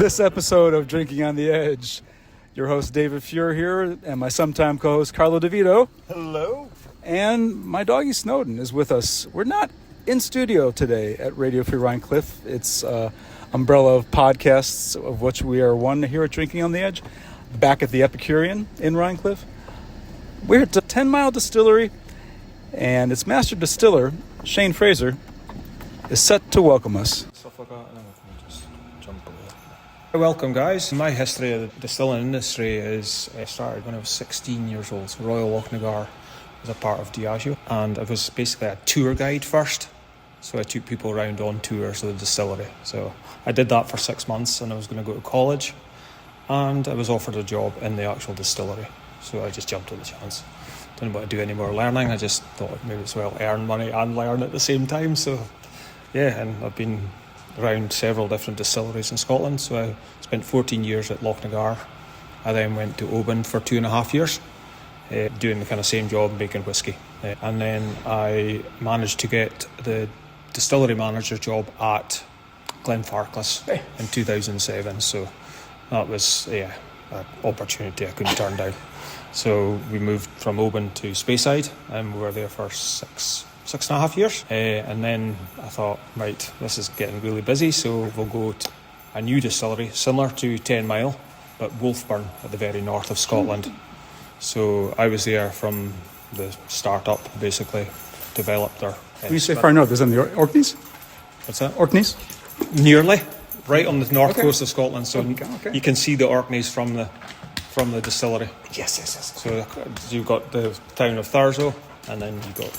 this episode of Drinking on the Edge. Your host David Fuhr here, and my sometime co-host Carlo DeVito. Hello. And my doggy Snowden is with us. We're not in studio today at Radio Free Rhinecliff. It's umbrella of podcasts, of which we are one here at Drinking on the Edge, back at the Epicurean in Rhinecliff. We're at the 10 Mile Distillery, and its master distiller, Shane Fraser, is set to welcome us. Welcome, guys. My history of the distilling industry is I started when I was 16 years old. So Royal Lochnagar was a part of Diageo, and I was basically a tour guide first. So I took people around on tours of the distillery. So I did that for 6 months, and I was going to go to college, and I was offered a job in the actual distillery. So I just jumped at the chance. Didn't want to do any more learning. I just thought maybe as well earn money and learn at the same time. So yeah, and I've been around several different distilleries in Scotland. So I spent 14 years at Lochnagar. I then went to Oban for 2.5 years, doing the kind of same job, making whiskey. And then I managed to get the distillery manager job at Glenfarclas in 2007. So that was an opportunity I couldn't turn down. So we moved from Oban to Speyside, and we were there for 6.5 years, and then I thought, right, this is getting really busy, so we'll go to a new distillery similar to 10 Mile, but Wolfburn at the very north of Scotland. So I was there from the start up, basically developed their. When you say far north, is that in the Orkneys? What's that? Orkneys? Nearly, right on the north coast of Scotland. So okay. You can see the Orkneys from the distillery. Yes. So you've got the town of Thurso, and then you got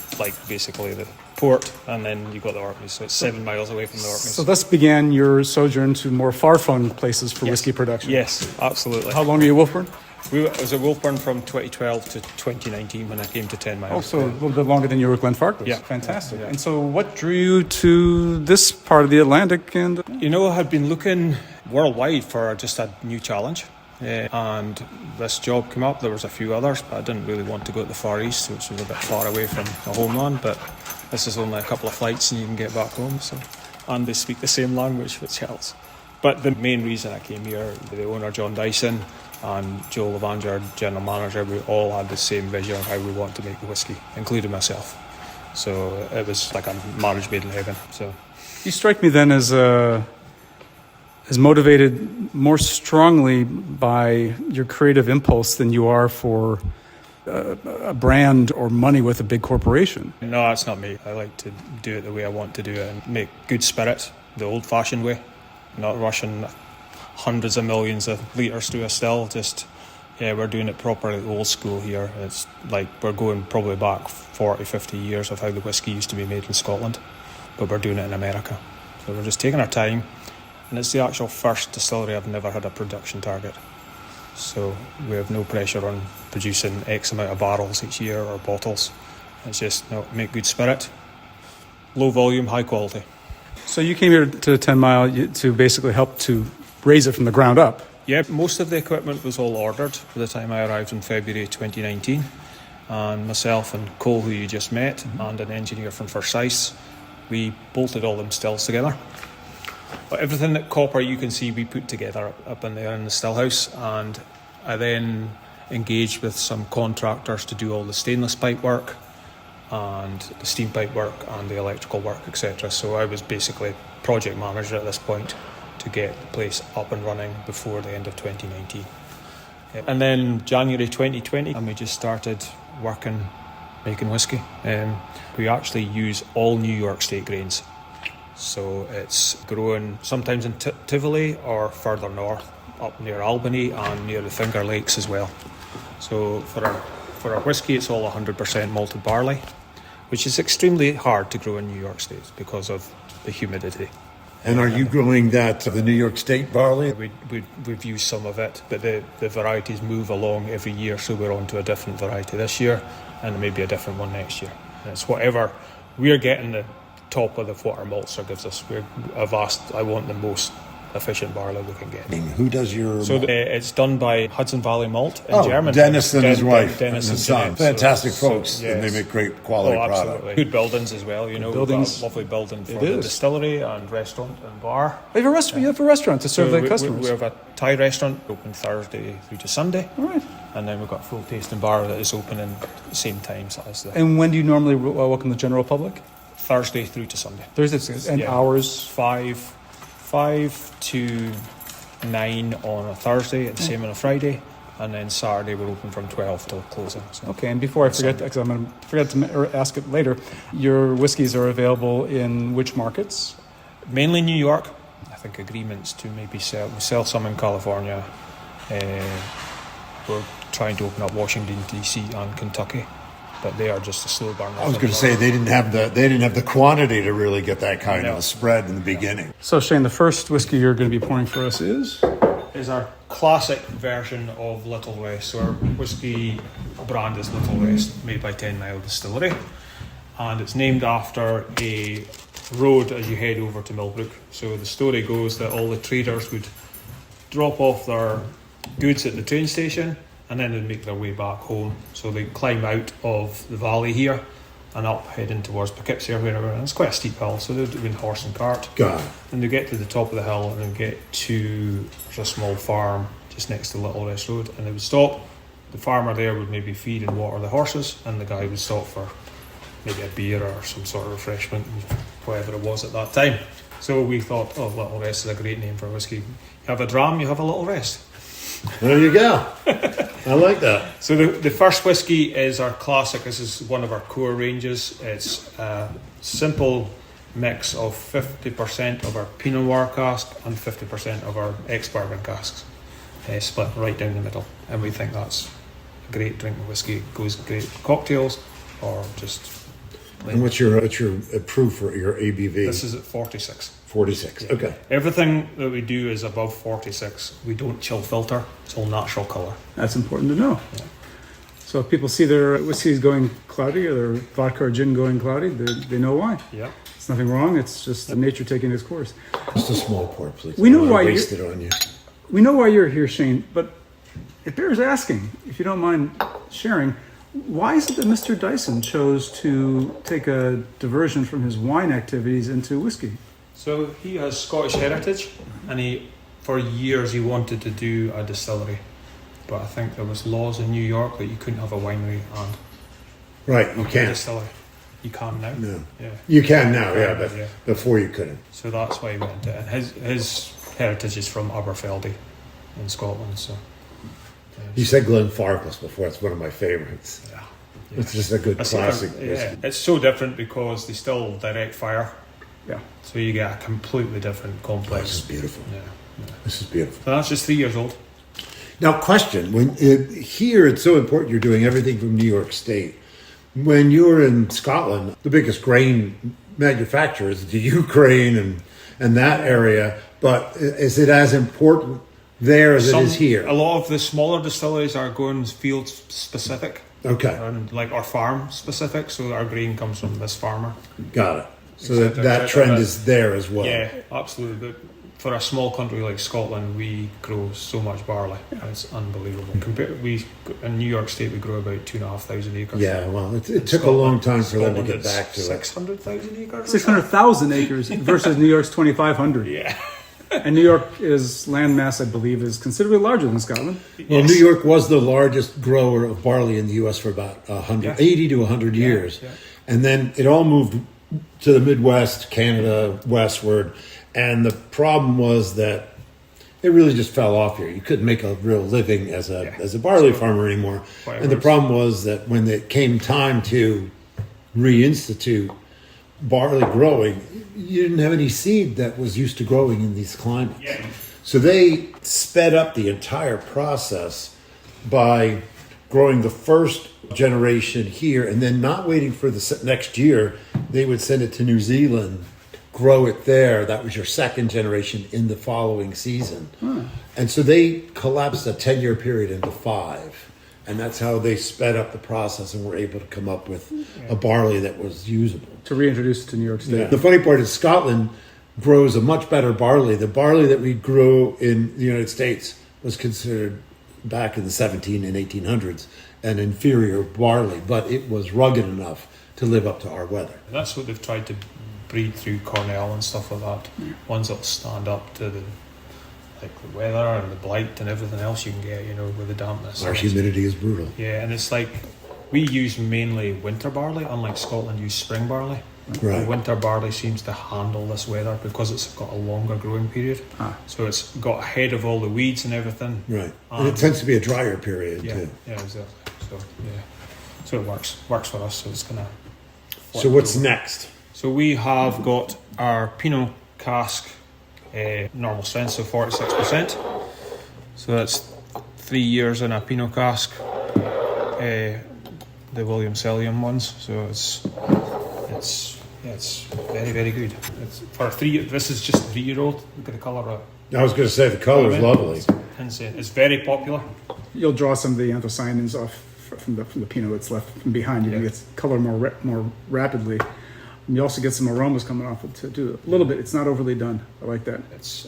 basically the port, and then you got the Orkneys. So it's 7 miles away from the Orkneys. So this began your sojourn to more far-flung places for whiskey production. Yes, absolutely. How long were you at Wolfburn? I was at Wolfburn from 2012 to 2019 when I came to 10 Mile. Oh, so a little bit longer than you were at Glenfarclas. Yeah. Fantastic. Yeah. And so what drew you to this part of the Atlantic? And I had been looking worldwide for just a new challenge. And this job came up. There was a few others, but I didn't really want to go to the Far East, which was a bit far away from the homeland. But this is only a couple of flights and you can get back home. And they speak the same language, which helps. But the main reason I came here, the owner John Dyson and Joe Levanger, general manager, we all had the same vision of how we want to make the whiskey, including myself. So it was like a marriage made in heaven. So you strike me then as motivated more strongly by your creative impulse than you are for a brand or money with a big corporation. No, that's not me. I like to do it the way I want to do it and make good spirit, the old-fashioned way, not rushing hundreds of millions of litres through a still. We're doing it properly, old school here. It's like we're going probably back 40, 50 years of how the whiskey used to be made in Scotland, but we're doing it in America. So we're just taking our time. And it's the actual first distillery I've never had a production target. So we have no pressure on producing X amount of barrels each year or bottles. It's just make good spirit, low volume, high quality. So you came here to 10 Mile to basically help to raise it from the ground up. Yeah, most of the equipment was all ordered by the time I arrived in February 2019. And myself and Cole, who you just met, and an engineer from Forsyth, we bolted all them stills together. But everything that copper you can see we put together up in there in the still house, and I then engaged with some contractors to do all the stainless pipe work and the steam pipe work and the electrical work, etc. So I was basically project manager at this point to get the place up and running before the end of 2019. And then January 2020, and we just started working, making whiskey. We actually use all New York State grains. So it's grown sometimes in Tivoli or further north, up near Albany and near the Finger Lakes as well. So for our whiskey, it's all 100% malted barley, which is extremely hard to grow in New York State because of the humidity. And are you growing the New York State barley? We've used some of it, but the varieties move along every year, so we're on to a different variety this year and maybe a different one next year. And it's whatever we're getting the top of the what our maltster gives us. I want the most efficient barley we can get. Who does your... So it's done by Hudson Valley Malt in Germany. Dennis and his wife Dennis and his son. Fantastic folks, and they make great quality product. Good buildings as well, you know. Buildings. We've got a lovely building for the distillery and restaurant and bar. You have a restaurant to serve their customers. We have a Thai restaurant open Thursday through to Sunday. All right. And then we've got a full tasting bar that is open in the same times as the... And when do you normally welcome the general public? Thursday through to Sunday. Thursdays and hours? 5 to 9 on a Thursday, and the same on a Friday. And then Saturday we're open from 12 till closing. So. Okay, and before I forget, because I'm going to forget to ask it later, your whiskies are available in which markets? Mainly New York. I think agreements to maybe sell some in California. We're trying to open up Washington DC and Kentucky, but they are just a slow burn. I was going to say they didn't have the quantity to really get that kind of a spread in the beginning. So Shane, the first whiskey you're going to be pouring for us is our classic version of Little Rest. So our whiskey brand is Little Rest, made by 10 Mile Distillery, and it's named after a road as you head over to Millbrook. So the story goes that all the traders would drop off their goods at the train station and then they'd make their way back home. So they climb out of the valley here and up, heading towards Poughkeepsie or wherever, and it's quite a steep hill, so they'd do horse and cart. Got it. And they get to the top of the hill and then get to a small farm just next to Little Rest Road, and they would stop. The farmer there would maybe feed and water the horses, and the guy would stop for maybe a beer or some sort of refreshment, whatever it was at that time. So we thought, Little Rest is a great name for whiskey. You have a dram, you have a little rest. There you go. I like that. So the first whiskey is our classic. This is one of our core ranges. It's a simple mix of 50% of our Pinot Noir cask and 50% of our ex-bourbon casks, split right down the middle. And we think that's a great drink of whiskey. It goes great with cocktails or just... And what's your proof for your ABV? This is at 46. 46. Yeah. Okay. Everything that we do is above 46. We don't chill filter. It's all natural colour. That's important to know. Yeah. So if people see their whiskeys going cloudy or their vodka or gin going cloudy, they know why. Yeah. It's nothing wrong. It's just nature taking its course. Just a small pour, please. We know why waste it on you. We know why you're here, Shane, but it bears asking, if you don't mind sharing, why is it that Mr. Dyson chose to take a diversion from his wine activities into whiskey? So he has Scottish heritage, and for years he wanted to do a distillery, but I think there was laws in New York that you couldn't have a winery and Right, you a can't. distillery. You can now. No. Yeah. You can now, but Yeah. before you couldn't. So that's why he went into it. And his heritage is from Aberfeldy in Scotland. So You said Glenfarclas before. It's one of my favorites. yeah. It's just a good classic whiskey. It's so different because they still direct fire. Yeah. So you get a completely different complex. This is beautiful. Yeah. This is beautiful. So that's just 3 years old. Now, question: here, it's so important. You're doing everything from New York State. When you're in Scotland, the biggest grain manufacturer is the Ukraine and that area. But is it as important there as it is here? A lot of the smaller distilleries are going field specific. Okay, And like our farm specific, so our grain comes from this farmer. got it. So that trend is there as well. Yeah, absolutely. But for a small country like Scotland, we grow so much barley. It's unbelievable. In New York State, we grow about 2,500 acres. Yeah, well, it took a long time for them to get back to it. 600,000 acres. 600,000 acres versus New York's 2,500. Yeah. And New York's landmass, I believe, is considerably larger than Scotland. Well, New York was the largest grower of barley in the U.S. for about 80 to 100 years. Yeah. And then it all moved to the Midwest, Canada, westward. And the problem was that it really just fell off here. You couldn't make a real living as a barley farmer anymore. And the problem was that when it came time to reinstitute barley growing, you didn't have any seed that was used to growing in these climates. Yeah. So they sped up the entire process by growing the first generation here and then not waiting for the next year. They would send it to New Zealand, grow it there. That was your second generation in the following season. And so they collapsed a 10-year period into 5. And that's how they sped up the process and were able to come up with a barley that was usable. To reintroduce it to New York State. Yeah. The funny part is Scotland grows a much better barley. The barley that we grew in the United States was considered back in the 17 and 1800s an inferior barley, but it was rugged enough to live up to our weather. That's what they've tried to breed through Cornell and stuff like that. Ones that'll stand up to the weather and the blight and everything else you can get, with the dampness. Our humidity is brutal. Yeah, and it's like we use mainly winter barley, unlike Scotland use spring barley. Right. The winter barley seems to handle this weather because it's got a longer growing period. So it's got ahead of all the weeds and everything. Right. And it tends to be a drier period too. Yeah, exactly. So it works for us. So it's gonna. So what's next? So we have got our Pinot cask, normal strength, so 46%. So that's 3 years in a Pinot cask. The William Sellium ones. So it's very, very good. It's for this is just a 3-year-old. Look at the colour of it. I was going to say the color is lovely. It's insane. It's very popular. You'll draw some of the anthocyanins off from the Pinot that's left from behind. You can get color more rapidly. And you also get some aromas coming off it too. A little bit. It's not overly done. I like that. It's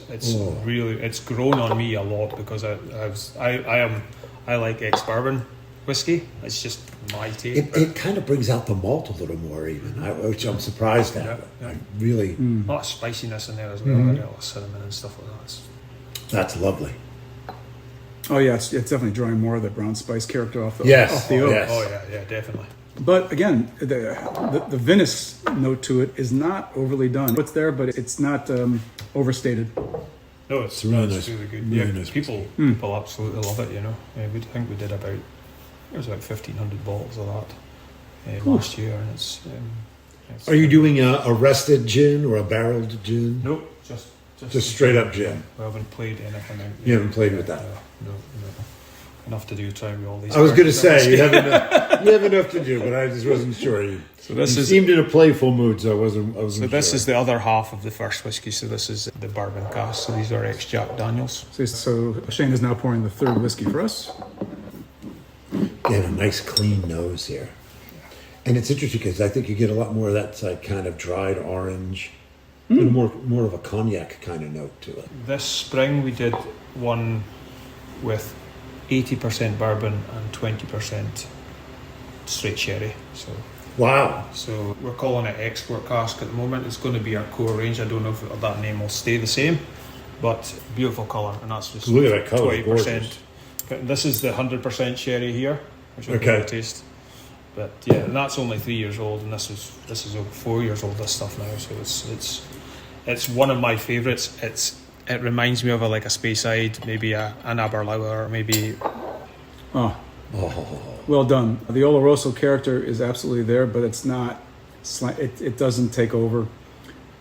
really grown on me a lot because I like ex-bourbon whiskey. It's just my taste. It kind of brings out the malt a little more even, which I'm surprised at. Yeah. I really... A lot of spiciness in there as well. Like a lot of cinnamon and stuff like that. That's lovely. Oh yeah, it's definitely drawing more of the brown spice character off the oak. Yes. Oh yeah, definitely. But again, the vinous note to it is not overly done. It's there, but it's not overstated. No, it's really nice. really good. Really Yeah, nice people absolutely love it. Yeah, we think we did about 1,500 bottles of that last year, and it's. Are you doing a rested gin or a barreled gin? Nope, just straight up gin. We haven't played anything out. You haven't played with that. No. Enough to do trying with all these. I was going to say you have enough to do, but I just wasn't sure. You seemed in a playful mood, so I wasn't. So this is the other half of the first whiskey. So this is the bourbon cask. So these are ex-Jack Daniels. So Shane is now pouring the third whiskey for us. Get a nice clean nose here, and it's interesting because I think you get a lot more of that kind of dried orange, and more of a cognac kind of note to it. This spring we did one with 80% bourbon and 20% straight sherry. So wow. So we're calling it export cask at the moment. It's going to be our core range. I don't know if that name will stay the same, but beautiful colour, and that's just look at that colour, 20%. This is the 100% sherry here, which I'm going to taste. But yeah, and that's only 3 years old, and this is over 4 years old. This stuff now, so it's one of my favourites. It reminds me of a Speyside, maybe an Aberlour, maybe. Oh, well done. The Oloroso character is absolutely there, but it's not. It doesn't take over.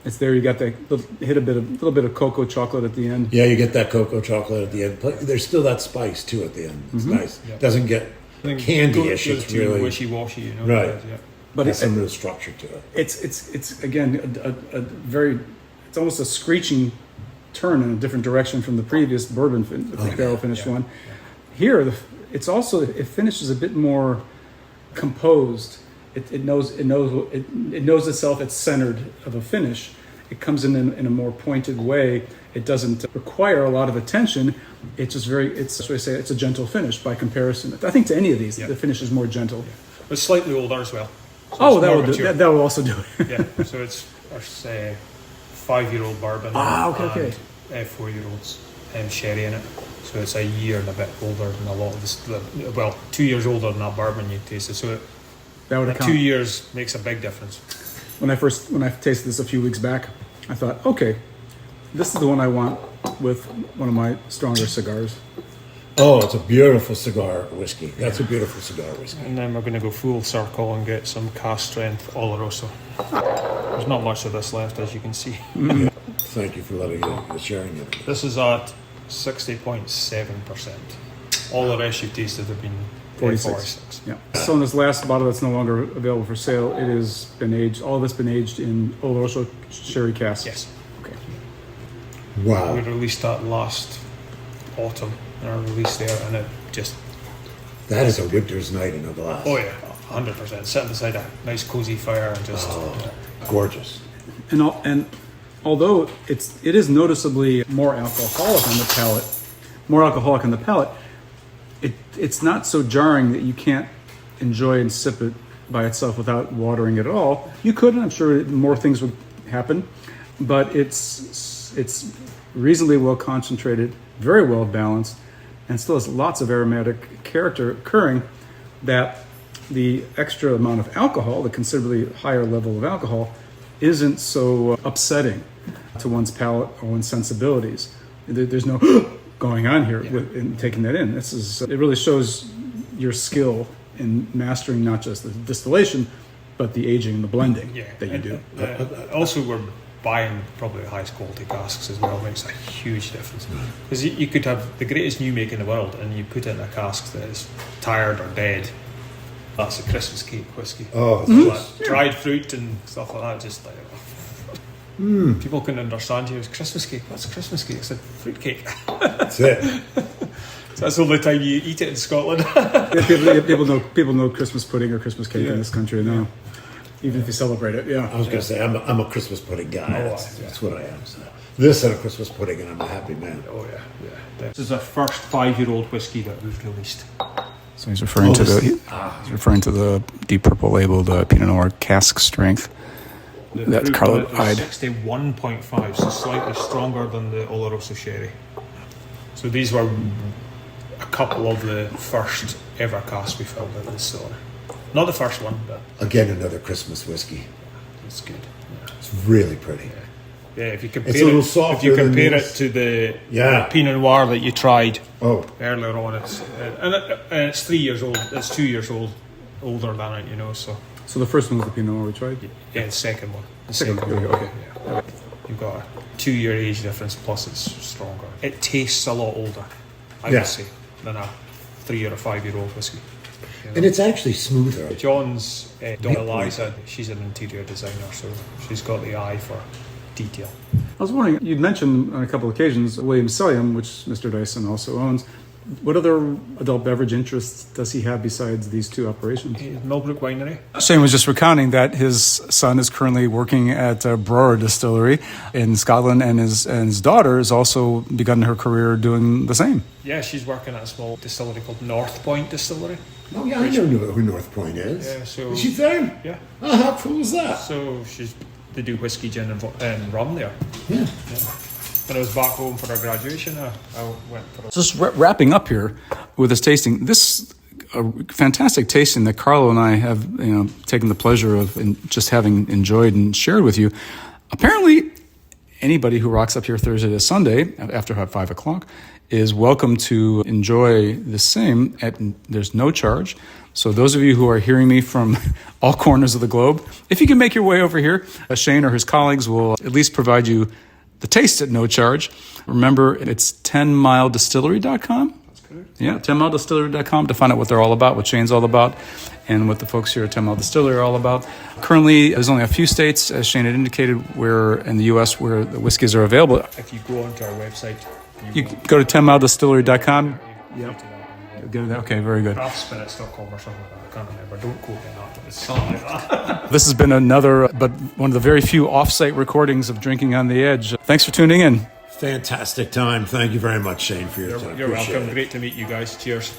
It's there. You got that little bit of cocoa chocolate at the end. Yeah, you get that cocoa chocolate at the end. There's still that spice too at the end. It's nice. Yeah. Doesn't get candy-ish. It's really wishy-washy, right. Yeah. But it's some real structure to it. It's again a very. It's almost a screeching turn in a different direction from the previous bourbon barrel finished one. Yeah. Here, it finishes a bit more composed. It knows itself. It's centered of a finish. It comes in a more pointed way. It doesn't require a lot of attention. It's just it's a gentle finish by comparison. I think to any of these, the finish is more gentle. Yeah. But slightly older as well. So that will do. That will also do it. Yeah. So it's our 5-year-old bourbon okay. And 4-year-olds sherry in it. So it's a year and a bit older than a lot of this. 2 years older than that bourbon you tasted. So that would count. 2 years makes a big difference. When I tasted this a few weeks back, I thought, okay, this is the one I want with one of my stronger cigars. Oh, it's a beautiful cigar whiskey. That's a beautiful cigar whiskey. And then we're going to go full circle and get some cask strength Oloroso. There's not much of this left, as you can see. Thank you for sharing it. This is at 60.7%. All the rest you've tasted have been 46. Yeah. So in this last bottle that's no longer available for sale, it has been aged. All of it's been aged in Oloroso sherry casks. Yes. Okay. Wow. We released that last autumn. Our release there, and it just. That is a winter's night in a glass. Oh yeah, 100%. Sitting beside a nice cozy fire and just. Gorgeous. And although it is noticeably more alcoholic on the palate, it's not so jarring that you can't enjoy and sip it by itself without watering it at all. You could, and I'm sure more things would happen, but it's reasonably well concentrated, very well balanced, and still has lots of aromatic character occurring that the extra amount of alcohol, the considerably higher level of alcohol, isn't so upsetting to one's palate or one's sensibilities. There's no going on here in taking that in. It really shows your skill in mastering not just the distillation, but the aging and the blending that you do. Also, we're buying probably the highest quality casks as well. Makes a huge difference, because you could have the greatest new make in the world and you put it in a cask that is tired or dead. That's a Christmas cake whiskey. Oh, like dried fruit and stuff like that. Just like people couldn't understand you. It's Christmas cake. What's a Christmas cake? It's a fruit cake. That's it. So that's the only time you eat it in Scotland. People know Christmas pudding or Christmas cake in this country now, even if you celebrate it. Yeah, I was going to say I'm a Christmas pudding guy. That's what I am. So. This and a Christmas pudding, and I'm a happy man. Oh yeah. This is our first 5-year-old whiskey that we've released. So he's referring to the deep purple labeled Pinot Noir cask strength. That Carlo eyed. 61.5, so slightly stronger than the Oloroso sherry. So these were a couple of the first ever casks we filled at the distillery. Not the first one, but again another Christmas whiskey. It's good. Yeah. It's really pretty. Yeah, if you compare it's a little softer. If you compare it to the Pinot Noir that you tried earlier on, it's 3 years old. It's 2 years old, older than it, you know. So the first one was the Pinot Noir we tried. Yeah, the second one. Okay. Yeah. You've got a 2-year age difference, plus it's stronger. It tastes a lot older, I would say, than a 3 or a 5-year-old whiskey. You know? And it's actually smoother. John's daughter Eliza, she's an interior designer, so she's got the eye for detail. I was wondering, you'd mentioned on a couple of occasions William Sellium, which Mr. Dyson also owns. What other adult beverage interests does he have besides these two operations? Millbrook Winery. Shane was just recounting that his son is currently working at Brora Distillery in Scotland, and his daughter has also begun her career doing the same. Yeah, she's working at a small distillery called North Point Distillery. Oh yeah, I know who North Point is. Yeah, so is she there? Yeah. Oh, how cool is that? So they do whiskey, gin, and rum there. Yeah. When I was back home for our graduation, I went for Just wrapping up here with this tasting. This fantastic tasting that Carlo and I have taken the pleasure of just having enjoyed and shared with you. Apparently, anybody who rocks up here Thursday to Sunday after about 5 o'clock is welcome to enjoy the same. There's no charge. So those of you who are hearing me from all corners of the globe, if you can make your way over here, Shane or his colleagues will at least provide you the taste at no charge. Remember, it's 10miledistillery.com. That's correct. Yeah, 10miledistillery.com to find out what they're all about, what Shane's all about, and what the folks here at 10 Mile Distillery are all about. Currently, there's only a few states, as Shane had indicated, where in the U.S. where the whiskeys are available. If you go onto our website, you go to 10miledistillery.com. Yep. Okay, very good. Craftspirits.com or something like that. I can't remember. Don't quote me on that, but it's something like that. This has been one of the very few off-site recordings of Drinking on the Edge. Thanks for tuning in. Fantastic time. Thank you very much, Shane, for your time. You're welcome. Great to meet you guys. Cheers.